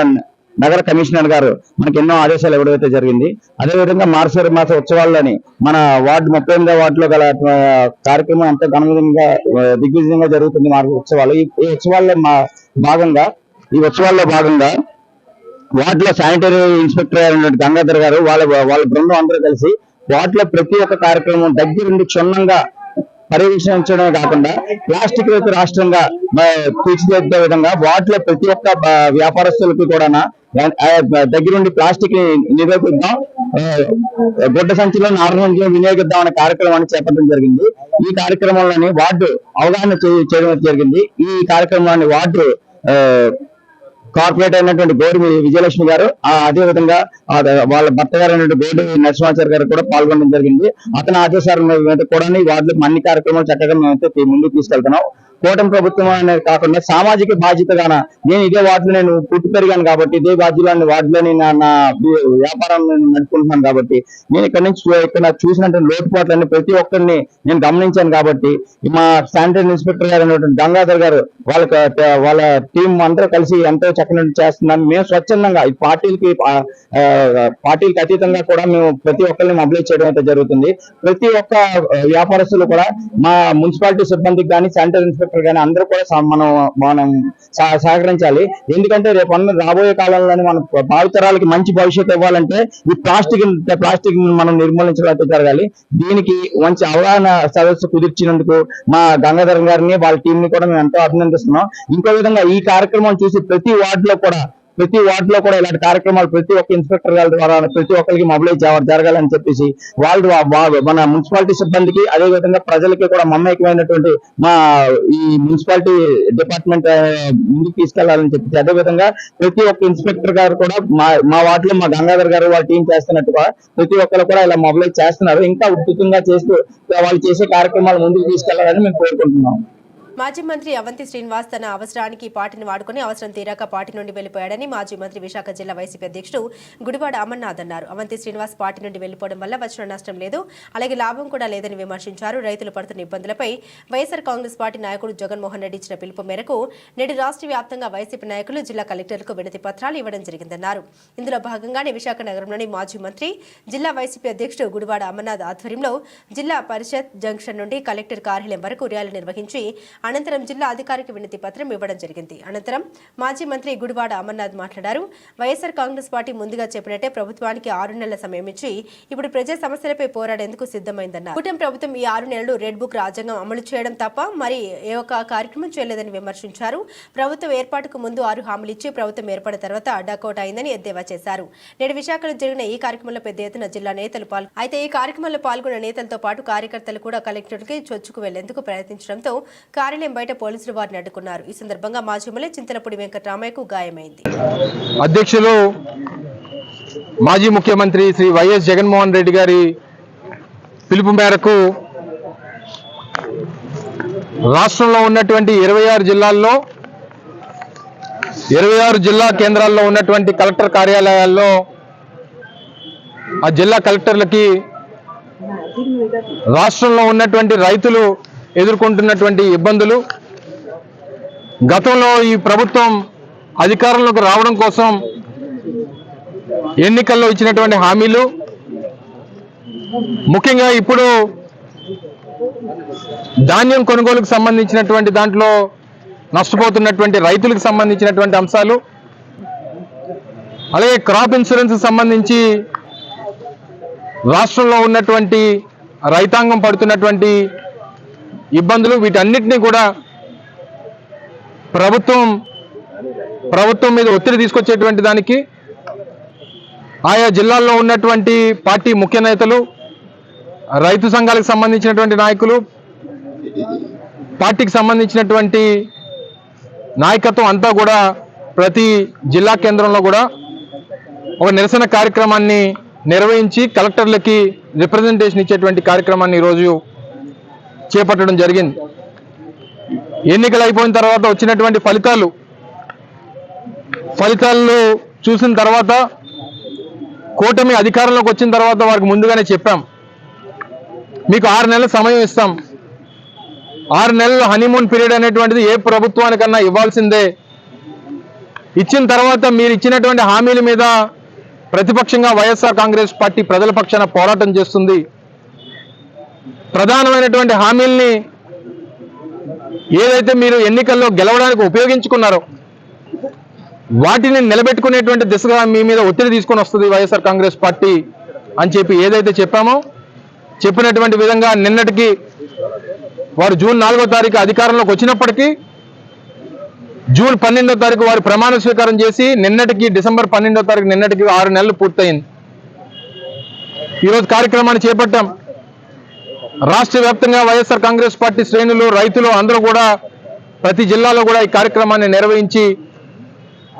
నగర కమిషనర్ గారు మనకి ఎన్నో ఆదేశాలు ఇవ్వడం జరిగింది. అదేవిధంగా మార్గశిర మాస ఉత్సవాల్లోని మన వార్డు 38వ వార్డులో గల కార్యక్రమం అంతా ఘనంగా దిగ్విజయంగా జరుగుతుంది. ఉత్సవాలు ఈ ఉత్సవాల్లో భాగంగా వార్డులో శానిటరీ ఇన్స్పెక్టర్ అయినటువంటి గంగాధర్ గారు వాళ్ళ బృందం అందరూ కలిసి వార్డులో ప్రతి ఒక్క కార్యక్రమం దగ్గరుండి క్షుణ్ణంగా పర్యవేక్షించడమే కాకుండా ప్లాస్టిక్ రహిత రాష్ట్రంగా తీర్చిదిద్దే విధంగా వాటిలో ప్రతి ఒక్క వ్యాపారస్తులకు కూడా దగ్గరుండి ప్లాస్టిక్ ని నిరోధిద్దాం, గుడ్డ సంచిలో నార సంచిలో వినియోగిద్దాం అనే కార్యక్రమాన్ని చేపట్టడం జరిగింది. ఈ కార్యక్రమంలోని వార్డు అవగాహన చేయడం జరిగింది. ఈ కార్యక్రమాన్ని వార్డు కార్పొరేట్ అయినటువంటి గోడి విజయలక్ష్మి గారు, అదే విధంగా వాళ్ళ భర్త గారు అయినటువంటి గోడి నరసింహాచారి గారు కూడా పాల్గొనడం జరిగింది. అతని ఆదేశాల మీద కూడా ఈ వార్డులకు అన్ని కార్యక్రమాలు చక్కగా మేమైతే ముందుకు తీసుకెళ్తున్నాం. కూటమి ప్రభుత్వం అనేది కాకుండా సామాజిక బాధ్యతగాన నేను ఇదే వార్డులో నేను పుట్టి పెరిగాను కాబట్టి ఇదే బాధ్యతలోని వార్డులోని నా వ్యాపారం నడుపుకుంటున్నాను కాబట్టి నేను ఇక్కడ చూసినటువంటి లోటుపాట్లన్నీ ప్రతి ఒక్కరిని నేను గమనించాను కాబట్టి మా శానిటరీ ఇన్స్పెక్టర్ గారు అయినటువంటి గంగాధర్ గారు వాళ్ళ టీం అందరూ కలిసి ఎంతో చక్కగా చేస్తున్నాను. మేము స్వచ్ఛందంగా ఈ పార్టీలకు అతీతంగా కూడా మేము ప్రతి ఒక్కరిని మొబిలైజ్ చేయడం అయితే జరుగుతుంది. ప్రతి ఒక్క వ్యాపారస్తులు కూడా మా మున్సిపాలిటీ సిబ్బందికి కానీ శానిటరీ ఇన్స్పెక్టర్ కానీ అందరూ కూడా మనం సహకరించాలి. ఎందుకంటే రేపు రాబోయే కాలంలోనే మన భావితరాలకి మంచి భవిష్యత్తు ఇవ్వాలంటే ఈ ప్లాస్టిక్ మనం నిర్మూలించడం జరగాలి. దీనికి మంచి అవగాహన సదస్సు కుదిర్చినందుకు మా గంగాధర్ గారిని వాళ్ళ టీం ని కూడా మేము ఎంతో అభినందిస్తున్నాం. ఇంకో విధంగా ఈ కార్యక్రమం చూసి ప్రతి వార్డులో కూడా ఇలాంటి కార్యక్రమాలు ప్రతి ఒక్క ఇన్స్పెక్టర్ గారి ద్వారా ప్రతి ఒక్కరికి మొబిలైజ్ జరగాలని చెప్పేసి వాళ్ళు మన మున్సిపాలిటీ సిబ్బందికి అదే విధంగా ప్రజలకి కూడా మమ్మకమైనటువంటి మా ఈ మున్సిపాలిటీ డిపార్ట్మెంట్ ముందుకు తీసుకెళ్లాలని చెప్పేసి అదే విధంగా ప్రతి ఒక్క ఇన్స్పెక్టర్ గారు కూడా మా వార్డులో మా గంగాధర్ గారు వాళ్ళ టీం చేస్తున్నట్టుగా ప్రతి ఒక్కరు కూడా ఇలా మొబిలైజ్ చేస్తున్నారు. ఇంకా ఉచితంగా చేస్తూ వాళ్ళు చేసే కార్యక్రమాలు ముందుకు తీసుకెళ్లాలని మేము కోరుకుంటున్నాం. మాజీ మంత్రి అవంతి శ్రీనివాస్ తన అవసరానికి పార్టీని వాడుకుని అవసరం తీరాక పార్టీ నుండి వెళ్లిపోయాడని మాజీ మంత్రి విశాఖ జిల్లా వైసీపీ అధ్యక్షుడు గుడివాడ అమర్నాథ్ అన్నారు. అవంతి శ్రీనివాస్ పార్టీ నుండి వెళ్లిపోవడం వల్ల వచ్చిన నష్టం లేదు, అలాగే లాభం కూడా లేదని విమర్శించారు. రైతులు పడుతున్న ఇబ్బందులపై వైఎస్ఆర్ కాంగ్రెస్ పార్టీ నాయకుడు జగన్మోహన్ రెడ్డి ఇచ్చిన పిలుపు మేరకు నేడు రాష్ట్ర వ్యాప్తంగా వైసీపీ నాయకులు జిల్లా కలెక్టర్లకు వినతి పత్రాలు ఇవ్వడం జరిగిందన్నారు. ఇందులో భాగంగానే విశాఖ నగరంలోని మాజీ మంత్రి జిల్లా వైసీపీ అధ్యక్షుడు గుడివాడ అమర్నాథ్ ఆధ్వర్యంలో జిల్లా పరిషత్ జంక్షన్ నుండి కలెక్టర్ కార్యాలయం వరకు ర్యాలీ నిర్వహించి అనంతరం జిల్లా అధికారికి వినతి పత్రం ఇవ్వడం జరిగింది. అనంతరం మాజీ మంత్రి గుడివాడ అమర్నాథ్ మాట్లాడారు. వైఎస్ఆర్ కాంగ్రెస్ పార్టీ ముందుగా చెప్పినట్టే ప్రభుత్వానికి 6 నెలల సమయం ఇచ్చి ఇప్పుడు ప్రజా సమస్యలపై పోరాడేందుకు సిద్ధమైందన్నారు. కూటమి ప్రభుత్వం ఈ 6 నెలలు రెడ్ బుక్ రాజ్యాంగం అమలు చేయడం తప్ప మరి ఏ ఒక్క కార్యక్రమం చేయలేదని విమర్శించారు. ప్రభుత్వం ఏర్పాటుకు ముందు 6 హామీలు ఇచ్చి ప్రభుత్వం ఏర్పడిన తర్వాత అడ్డాకోట అయిందని ఎద్దేవా చేశారు. నేడు విశాఖలో జరిగిన ఈ కార్యక్రమంలో పెద్ద ఎత్తున జిల్లా నేతలు అయితే ఈ కార్యక్రమంలో పాల్గొన్న నేతలతో పాటు కార్యకర్తలు కూడా కలెక్టర్కి చొచ్చుకు వెళ్లేందుకు ప్రయత్నించడంతో కార్యాలయం బయట పోలీసులు వారిని అడ్డుకున్నారు. ఈ సందర్భంగా మాజీ ఎమ్మెల్యే చింతలపూడి వెంకటరామయ్యకు గాయమైంది. అధ్యక్షులు మాజీ ముఖ్యమంత్రి శ్రీ వైఎస్ జగన్మోహన్ రెడ్డి గారి పిలుపు మేరకు రాష్ట్రంలో ఉన్నటువంటి 26 జిల్లాల్లో 26 జిల్లా కేంద్రాల్లో ఉన్నటువంటి కలెక్టర్ కార్యాలయాల్లో ఆ జిల్లా కలెక్టర్లకి రాష్ట్రంలో ఉన్నటువంటి రైతులు ఎదుర్కొంటున్నటువంటి ఇబ్బందులు, గతంలో ఈ ప్రభుత్వం అధికారంలోకి రావడం కోసం ఎన్నికల్లో ఇచ్చినటువంటి హామీలు, ముఖ్యంగా ఇప్పుడు ధాన్యం కొనుగోలుకు సంబంధించినటువంటి దాంట్లో నష్టపోతున్నటువంటి రైతులకు సంబంధించినటువంటి అంశాలు, అలాగే క్రాప్ ఇన్సూరెన్స్ సంబంధించి రాష్ట్రంలో ఉన్నటువంటి రైతాంగం పడుతున్నటువంటి ఇబ్బందులు, వీటన్నిటినీ కూడా ప్రభుత్వం మీద ఒత్తిడి తీసుకొచ్చేటువంటి దానికి ఆయా జిల్లాల్లో ఉన్నటువంటి పార్టీ ముఖ్య నేతలు, రైతు సంఘాలకు సంబంధించినటువంటి నాయకులు, పార్టీకి సంబంధించినటువంటి నాయకత్వం అంతా కూడా ప్రతి జిల్లా కేంద్రంలో కూడా ఒక నిరసన కార్యక్రమాన్ని నిర్వహించి కలెక్టర్లకి రిప్రజెంటేషన్ ఇచ్చేటువంటి కార్యక్రమాన్ని ఈరోజు చేపట్టడం జరిగింది. ఎన్నికలు అయిపోయిన తర్వాత వచ్చినటువంటి ఫలితాలు చూసిన తర్వాత కూటమి అధికారంలోకి వచ్చిన తర్వాత వారికి ముందుగానే చెప్పాం, మీకు 6 నెలల సమయం ఇస్తాం. 6 నెలల హనీమూన్ పీరియడ్ అనేటువంటిది ఏ ప్రభుత్వానికన్నా ఇవ్వాల్సిందే. ఇచ్చిన తర్వాత మీరు ఇచ్చినటువంటి హామీల మీద ప్రతిపక్షంగా వైఎస్ఆర్ కాంగ్రెస్ పార్టీ ప్రజల పక్షాన పోరాటం చేస్తుంది. ప్రధానమైనటువంటి హామీల్ని ఏదైతే మీరు ఎన్నికల్లో గెలవడానికి ఉపయోగించుకున్నారో వాటిని నిలబెట్టుకునేటువంటి దిశగా మీ మీద ఒత్తిడి తీసుకొని వస్తుంది వైఎస్ఆర్ కాంగ్రెస్ పార్టీ అని చెప్పి ఏదైతే చెప్పామో చెప్పినటువంటి విధంగా నిన్నటికి వారు జూన్ 4వ తారీఖు అధికారంలోకి వచ్చినప్పటికీ జూన్ 12వ తారీఖు వారు ప్రమాణ స్వీకారం చేసి నిన్నటికి డిసెంబర్ 12వ తారీఖు నిన్నటికి 6 నెలలు పూర్తయింది. ఈరోజు కార్యక్రమాన్ని చేపట్టాం. రాష్ట్ర వ్యాప్తంగా వైఎస్ఆర్ కాంగ్రెస్ పార్టీ శ్రేణులు, రైతులు అందరూ కూడా ప్రతి జిల్లాలో కూడా ఈ కార్యక్రమాన్ని నిర్వహించి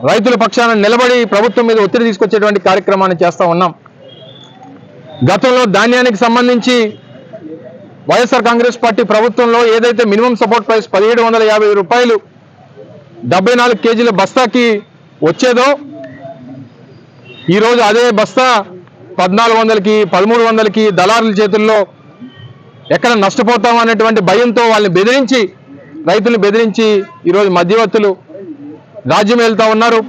రైతుల పక్షాన నిలబడి ప్రభుత్వం మీద ఒత్తిడి తీసుకొచ్చేటువంటి కార్యక్రమాన్ని చేస్తూ ఉన్నాం. గతంలో ధాన్యానికి సంబంధించి వైఎస్ఆర్ కాంగ్రెస్ పార్టీ ప్రభుత్వంలో ఏదైతే మినిమం సపోర్ట్ ప్రైస్ 1750 రూపాయలు 74 కేజీల బస్తాకి వచ్చేదో ఈరోజు అదే బస్తా 1400కి 1300కి దళారుల చేతుల్లో ఎక్కడ నష్టపోతాం అనేటువంటి భయంతో వాళ్ళని బెదిరించి, రైతులను బెదిరించి ఈరోజు మధ్యవర్తులు రాజ్యం వెళ్తా ఉన్నారు.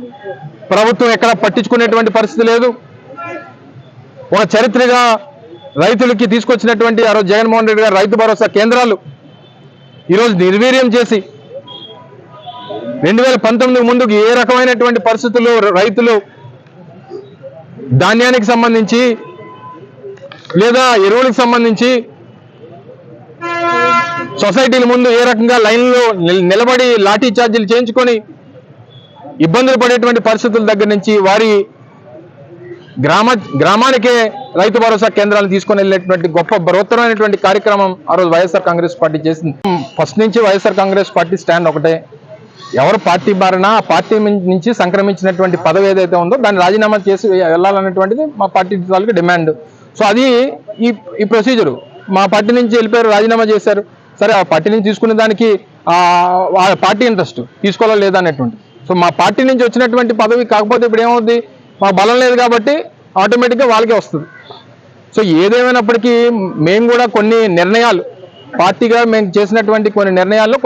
ప్రభుత్వం ఎక్కడ పట్టించుకునేటువంటి పరిస్థితి లేదు. ఒక చరిత్రగా రైతులకి తీసుకొచ్చినటువంటి ఆ రోజు జగన్మోహన్ రెడ్డి గారు రైతు భరోసా కేంద్రాలు ఈరోజు నిర్వీర్యం చేసి 2019 ముందుకు ఏ రకమైనటువంటి పరిస్థితుల్లో రైతులు ధాన్యానికి సంబంధించి లేదా ఎరువులకు సంబంధించి సొసైటీల ముందు ఏ రకంగా లైన్లో నిలబడి లాఠీ చార్జీలు చేయించుకొని ఇబ్బందులు పడేటువంటి పరిస్థితుల దగ్గర నుంచి వారి గ్రామానికే రైతు భరోసా కేంద్రాలను తీసుకొని వెళ్ళేటువంటి గొప్ప బృహత్తరమైనటువంటి కార్యక్రమం ఆ రోజు వైఎస్ఆర్ కాంగ్రెస్ పార్టీ చేసింది. ఫస్ట్ నుంచి వైఎస్ఆర్ కాంగ్రెస్ పార్టీ స్టాండ్ ఒకటే, ఎవరు పార్టీ మారినా ఆ పార్టీ నుంచి సంక్రమించినటువంటి పదవి ఏదైతే ఉందో దాన్ని రాజీనామా చేసి వెళ్ళాలన్నటువంటిది మా పార్టీ వాళ్ళకి డిమాండ్. సో అది ఈ ప్రొసీజరు. మా పార్టీ నుంచి వెళ్ళిపోయారు, రాజీనామా చేశారు. సరే, ఆ పార్టీ నుంచి తీసుకునే దానికి ఆ పార్టీ ఇంట్రెస్ట్ తీసుకోవాలా లేదా అనేటువంటి. సో మా పార్టీ నుంచి వచ్చినటువంటి పదవి కాకపోతే ఇప్పుడు ఏమవుద్ది, మా బలం లేదు కాబట్టి ఆటోమేటిక్గా వాళ్ళకే వస్తుంది. సో ఏదేమైనప్పటికీ మేము కూడా కొన్ని నిర్ణయాలు పార్టీగా మేము చేసినటువంటి కొన్ని నిర్ణయాల్లో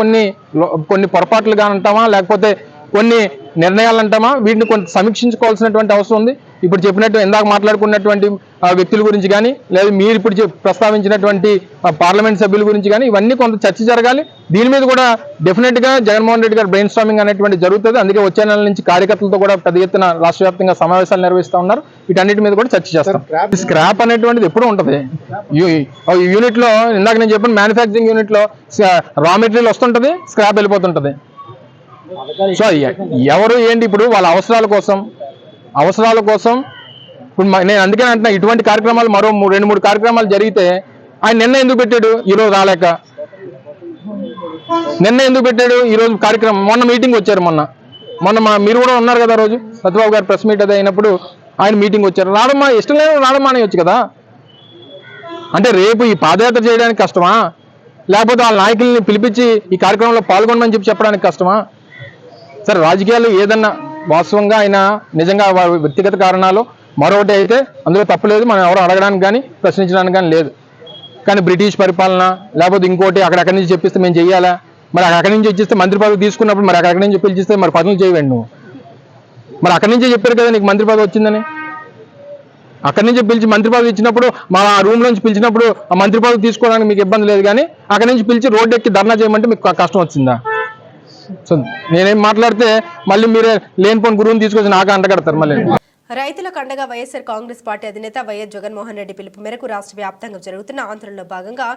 కొన్ని పొరపాట్లుగా అంటామా లేకపోతే కొన్ని నిర్ణయాలు అంటామా, వీటిని కొంత సమీక్షించుకోవాల్సినటువంటి అవసరం ఉంది. ఇప్పుడు చెప్పినట్టు ఇందాక మాట్లాడుకున్నటువంటి వ్యక్తుల గురించి కానీ లేదా మీరు ఇప్పుడు ప్రస్తావించినటువంటి పార్లమెంట్ సభ్యుల గురించి కానీ ఇవన్నీ కొంత చర్చ జరగాలి. దీని మీద కూడా డెఫినెట్గా జగన్మోహన్ రెడ్డి గారు బ్రెయిన్ స్టార్మింగ్ అనేటువంటి జరుగుతుంది. అందుకే వచ్చే నెల నుంచి కార్యకర్తలతో కూడా పెద్ద ఎత్తున రాష్ట్ర వ్యాప్తంగా సమావేశాలు నిర్వహిస్తూ ఉన్నారు. వీటన్నిటి మీద కూడా చర్చ చేస్తాం. స్క్రాప్ అనేటువంటిది ఎప్పుడూ ఉంటుంది. యూనిట్లో ఇందాక నేను చెప్పిన మ్యానుఫ్యాక్చరింగ్ యూనిట్లో రా మెటీరియల్ వస్తుంటుంది, స్క్రాప్ వెళ్ళిపోతుంటుంది. సో ఎవరు ఏంటి ఇప్పుడు వాళ్ళ అవసరాల కోసం ఇప్పుడు నేను అందుకని అంటున్నా, ఇటువంటి కార్యక్రమాలు మరో 2-3 కార్యక్రమాలు జరిగితే ఆయన నిన్న ఎందుకు పెట్టాడు, ఈరోజు రాలేక? నిన్న ఎందుకు పెట్టాడు, ఈరోజు కార్యక్రమం? మొన్న మీటింగ్ వచ్చారు, మొన్న మీరు కూడా ఉన్నారు కదా రోజు సత్యబాబు గారు ప్రెస్ మీట్ అది అయినప్పుడు ఆయన మీటింగ్ వచ్చారు. రావడమా, ఇష్టం లేదు రావడమా అనేయచ్చు కదా. అంటే రేపు ఈ పాదయాత్ర చేయడానికి కష్టమా, లేకపోతే వాళ్ళ నాయకుల్ని పిలిపించి ఈ కార్యక్రమంలో పాల్గొనమని చెప్పడానికి కష్టమా? సరే, రాజకీయాలు ఏదన్నా వాస్తవంగా ఆయన నిజంగా వ్యక్తిగత కారణాలు మరొకటి అయితే అందులో తప్పులేదు, మనం ఎవరు అడగడానికి కానీ ప్రశ్నించడానికి కానీ లేదు. కానీ బ్రిటిష్ పరిపాలన లేకపోతే ఇంకోటి అక్కడి నుంచి చెప్పిస్తే మేము చెయ్యాలా? మరి అక్కడి నుంచి ఇచ్చిస్తే మంత్రి పదవి తీసుకున్నప్పుడు మరి అక్కడి నుంచి పిలిచిస్తే మరి పనులు చేయవండి నువ్వు. మరి అక్కడి నుంచే చెప్పారు కదా నీకు మంత్రి పదవి వచ్చిందని. అక్కడి నుంచి పిలిచి మంత్రి పదవి ఇచ్చినప్పుడు మా రూమ్ నుంచి పిలిచినప్పుడు ఆ మంత్రి పదవి తీసుకోవడానికి మీకు ఇబ్బంది లేదు, కానీ అక్కడి నుంచి పిలిచి రోడ్డు ఎక్కి ధర్నా చేయమంటే మీకు కష్టం వచ్చిందా? సో నేనేం మాట్లాడితే మళ్ళీ మీరే లేనిపోని గురువుని తీసుకొచ్చి నాకు అంటగడతారు మళ్ళీ. రైతులకు అండగా వైఎస్ఆర్ కాంగ్రెస్ పార్టీ అధినేత వైఎస్ జగన్మోహన్ రెడ్డి పిలుపు మేరకు రాష్ట్ర వ్యాప్తంగా జరుగుతున్న ఆందోళనలో భాగంగా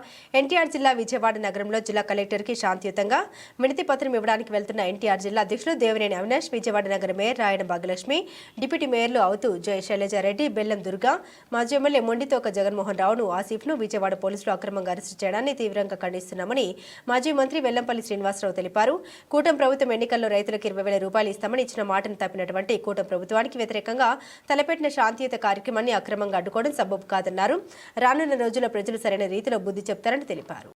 ఎన్టీఆర్ జిల్లా విజయవాడ నగరంలో జిల్లా కలెక్టర్కి శాంతియుతంగా వినతి పత్రం ఇవ్వడానికి వెళ్తున్న ఎన్టీఆర్ జిల్లా అధ్యక్షులు దేవినేని అవినాష్, విజయవాడ నగర మేయర్ రాయన భాగ్యలక్ష్మి, డిప్యూటీ మేయర్లు అవుతూ జయ శైలజారెడ్డి, బెల్లం దుర్గా, మాజీ ఎమ్మెల్యే మొండితోక జగన్మోహన్ రావును, ఆసిఫ్ను విజయవాడ పోలీసులు అక్రమంగా అరెస్టు చేయడాన్ని తీవ్రంగా ఖండిస్తున్నామని మాజీ మంత్రి వెల్లంపల్లి శ్రీనివాసరావు తెలిపారు. కూటమి ప్రభుత్వం ఎన్నికల్లో రైతులకు 20,000 రూపాయలు ఇస్తామని ఇచ్చిన మాటను తప్పినటువంటి కూటమి ప్రభుత్వానికి వ్యతిరేకంగా తలపెట్టిన శాంతియుత కార్యక్రమాన్ని అక్రమంగా అడ్డుకోవడం సబబు కాదన్నారు. రానున్న రోజుల్లో ప్రజలు సరైన రీతిలో బుద్ధి చెప్తారని తెలిపారు.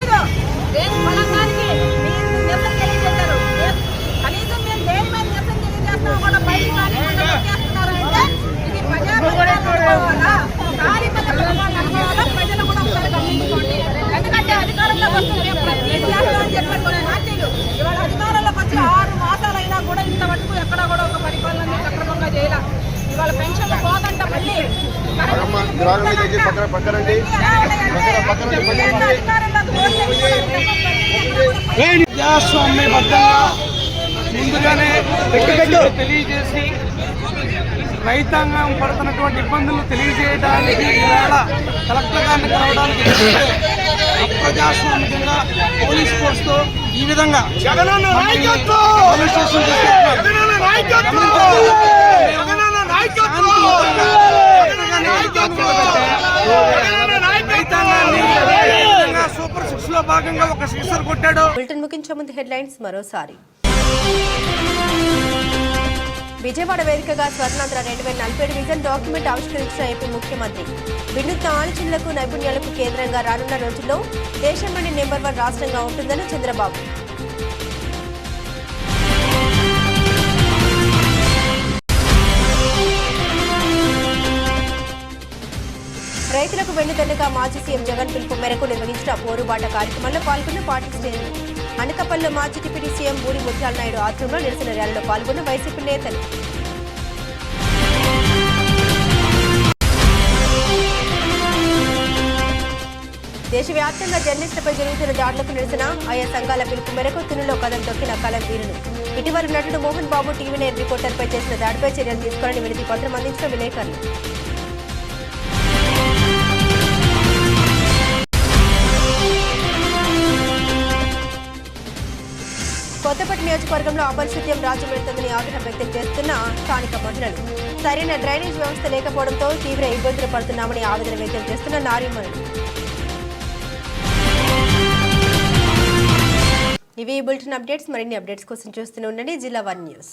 ఇవాళ పెన్షన్లు పోదంట మళ్ళీ ప్రజాస్వామ్యబద్ధంగా ముందుగానే తెలియజేసి రైతాంగం పడుతున్నటువంటి ఇబ్బందులు తెలియజేయడానికి ఈవేళ కలెక్టర్ గారిని కలవడానికి అప్రజాస్వామికంగా పోలీస్ ఫోర్స్తో ఈ విధంగా పోలీస్ స్టేషన్ సూపర్ 6 లో భాగంగా ఒక సిక్సర్ కొట్టాడు. బులెటిన్ ముగించే ముందు హెడ్లైన్స్ మరోసారి. విజయవాడ వేదికగా స్వర్ణాంధ్ర 2047 విజన్ డాక్యుమెంట్ ఆవిష్కరించిన ఏపీ ముఖ్యమంత్రి. వినూత్న ఆలోచనలకు నైపుణ్యాలకు కేంద్రంగా రానున్న రోజుల్లో దేశంలోని నెంబర్ 1 రాష్ట్రంగా ఉంటుందని చంద్రబాబు. రైతులకు వెన్నుదన్నుగా మాజీ సీఎం జగన్ పిలుపు మేరకు నిర్వహించిన పోరుబాట కార్యక్రమంలో పాల్గొన్న పార్టీ శ్రేణులు. అనకాపల్లిలో మాజీ డిప్యూటీ సీఎం బూడి ముత్యాల నాయుడు ఆధ్వర్యంలో నిరసన ర్యాలీలో పాల్గొన్న వైసీపీ నేతలు. దేశవ్యాప్తంగా జర్నలిస్టులపై జరుగుతున్న దాడులకు నిరసన ఆయా సంఘాల పిలుపు మేరకు తునిలో కదం తొక్కిన కలం వీరులు. ఇటీవల నటుడు మోహన్ బాబు టీవీ9 రిపోర్టర్పై చేసిన దాడిపై చర్యలు తీసుకోవాలని వినతి పత్రం అందించిన విలేకరులు. కొత్తపేట నియోజకవర్గంలో అపరిశుద్ధ్యం రాజ్యమేలుతుందని ఆగ్రహం వ్యక్తం చేస్తున్న స్థానిక మహిళలు. సరైన డ్రైనేజ్ వ్యవస్థ లేకపోవడంతో తీవ్ర ఇబ్బందులు పడుతున్నామని ఆవేదన వ్యక్తం చేస్తున్న నారీమణులు. ఇవి బులెటిన్ అప్డేట్స్. మరిన్ని అప్డేట్స్ కోసం చూస్తూనే ఉండండి జిల్లా 1 న్యూస్.